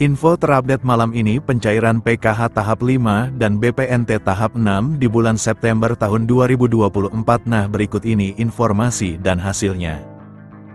Info terupdate malam ini pencairan PKH tahap 5 dan BPNT tahap 6 di bulan September tahun 2024. Nah, berikut ini informasi dan hasilnya.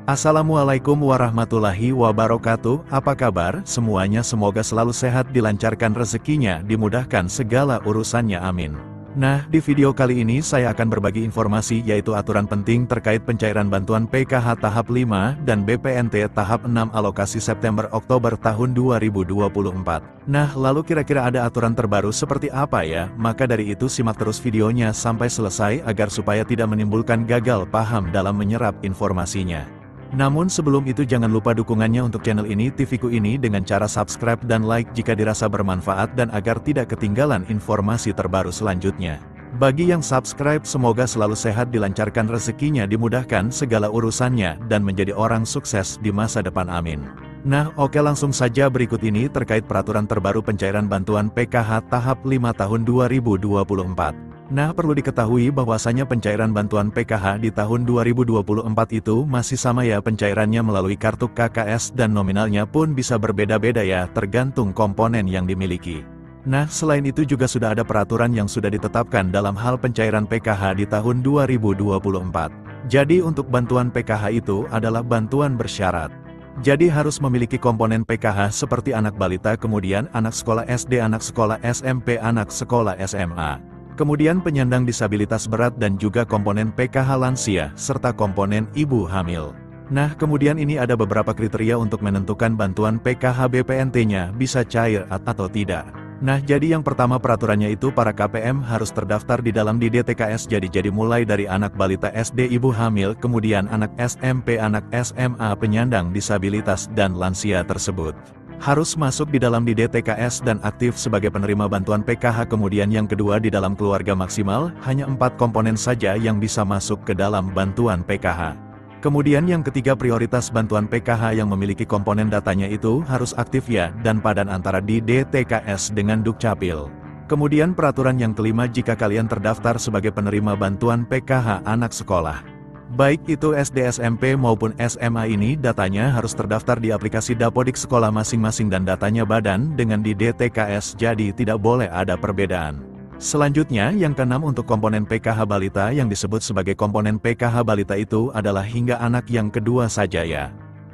Assalamualaikum warahmatullahi wabarakatuh. Apa kabar semuanya? Semoga selalu sehat, dilancarkan rezekinya, dimudahkan segala urusannya, amin. Nah, di video kali ini saya akan berbagi informasi yaitu aturan penting terkait pencairan bantuan PKH tahap 5 dan BPNT tahap 6 alokasi September-Oktober tahun 2024. Nah, lalu kira-kira ada aturan terbaru seperti apa ya? Maka dari itu simak terus videonya sampai selesai agar supaya tidak menimbulkan gagal paham dalam menyerap informasinya. Namun sebelum itu jangan lupa dukungannya untuk channel ini, TV-ku ini dengan cara subscribe dan like jika dirasa bermanfaat dan agar tidak ketinggalan informasi terbaru selanjutnya. Bagi yang subscribe semoga selalu sehat, dilancarkan rezekinya, dimudahkan segala urusannya, dan menjadi orang sukses di masa depan, amin. Nah, oke, langsung saja berikut ini terkait peraturan terbaru pencairan bantuan PKH tahap 5 tahun 2024. Nah, perlu diketahui bahwasanya pencairan bantuan PKH di tahun 2024 itu masih sama ya, pencairannya melalui kartu KKS dan nominalnya pun bisa berbeda-beda ya, tergantung komponen yang dimiliki. Nah, selain itu juga sudah ada peraturan yang sudah ditetapkan dalam hal pencairan PKH di tahun 2024. Jadi untuk bantuan PKH itu adalah bantuan bersyarat. Jadi harus memiliki komponen PKH seperti anak balita, kemudian anak sekolah SD, anak sekolah SMP, anak sekolah SMA. Kemudian penyandang disabilitas berat dan juga komponen PKH lansia, serta komponen ibu hamil. Nah, kemudian ini ada beberapa kriteria untuk menentukan bantuan PKH BPNT-nya bisa cair atau tidak. Nah, jadi yang pertama peraturannya itu para KPM harus terdaftar di dalam DTKS, jadi mulai dari anak balita SD, ibu hamil, kemudian anak SMP, anak SMA, penyandang disabilitas, dan lansia tersebut harus masuk di dalam DTKS dan aktif sebagai penerima bantuan PKH. Kemudian yang kedua, di dalam keluarga maksimal, hanya 4 komponen saja yang bisa masuk ke dalam bantuan PKH. Kemudian yang ketiga, prioritas bantuan PKH yang memiliki komponen datanya itu harus aktif ya, dan padan antara di DTKS dengan Dukcapil. Kemudian peraturan yang kelima, jika kalian terdaftar sebagai penerima bantuan PKH anak sekolah, baik itu SD, SMP maupun SMA, ini datanya harus terdaftar di aplikasi Dapodik sekolah masing-masing dan datanya badan dengan di DTKS, jadi tidak boleh ada perbedaan. Selanjutnya yang keenam, untuk komponen PKH balita yang disebut sebagai komponen PKH balita itu adalah hingga anak yang kedua saja ya.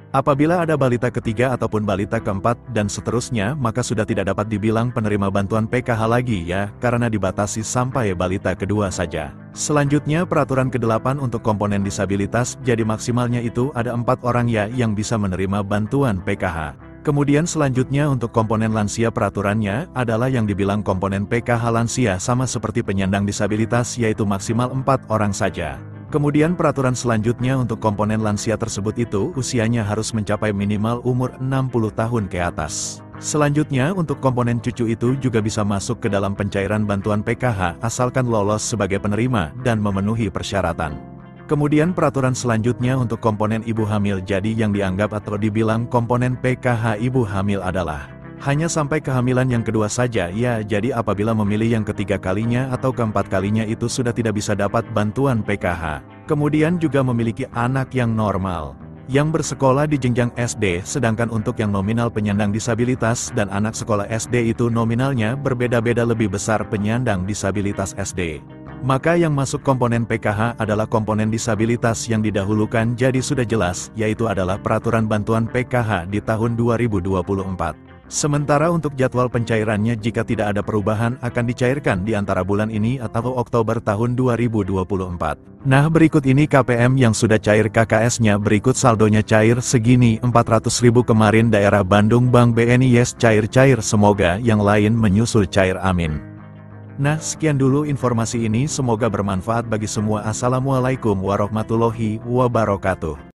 Apabila ada balita ketiga ataupun balita keempat dan seterusnya, maka sudah tidak dapat dibilang penerima bantuan PKH lagi ya, karena dibatasi sampai balita kedua saja. Selanjutnya peraturan ke-8 untuk komponen disabilitas, jadi maksimalnya itu ada 4 orang ya yang bisa menerima bantuan PKH. Kemudian selanjutnya untuk komponen lansia, peraturannya adalah yang dibilang komponen PKH lansia sama seperti penyandang disabilitas, yaitu maksimal 4 orang saja. Kemudian peraturan selanjutnya untuk komponen lansia tersebut itu usianya harus mencapai minimal umur 60 tahun ke atas. Selanjutnya untuk komponen cucu itu juga bisa masuk ke dalam pencairan bantuan PKH asalkan lolos sebagai penerima dan memenuhi persyaratan. Kemudian peraturan selanjutnya untuk komponen ibu hamil, jadi yang dianggap atau dibilang komponen PKH ibu hamil adalah hanya sampai kehamilan yang kedua saja ya, jadi apabila memilih yang ketiga kalinya atau keempat kalinya itu sudah tidak bisa dapat bantuan PKH. Kemudian juga memiliki anak yang normal, yang bersekolah di jenjang SD, sedangkan untuk yang nominal penyandang disabilitas dan anak sekolah SD itu nominalnya berbeda-beda, lebih besar penyandang disabilitas SD. Maka yang masuk komponen PKH adalah komponen disabilitas yang didahulukan, jadi sudah jelas, yaitu adalah peraturan bantuan PKH di tahun 2024. Sementara untuk jadwal pencairannya, jika tidak ada perubahan akan dicairkan di antara bulan ini atau Oktober tahun 2024. Nah, berikut ini KPM yang sudah cair KKS-nya, berikut saldonya cair segini 400.000 kemarin daerah Bandung Bank BNI yes cair-cair, semoga yang lain menyusul cair, amin. Nah, sekian dulu informasi ini, semoga bermanfaat bagi semua. Assalamualaikum warahmatullahi wabarakatuh.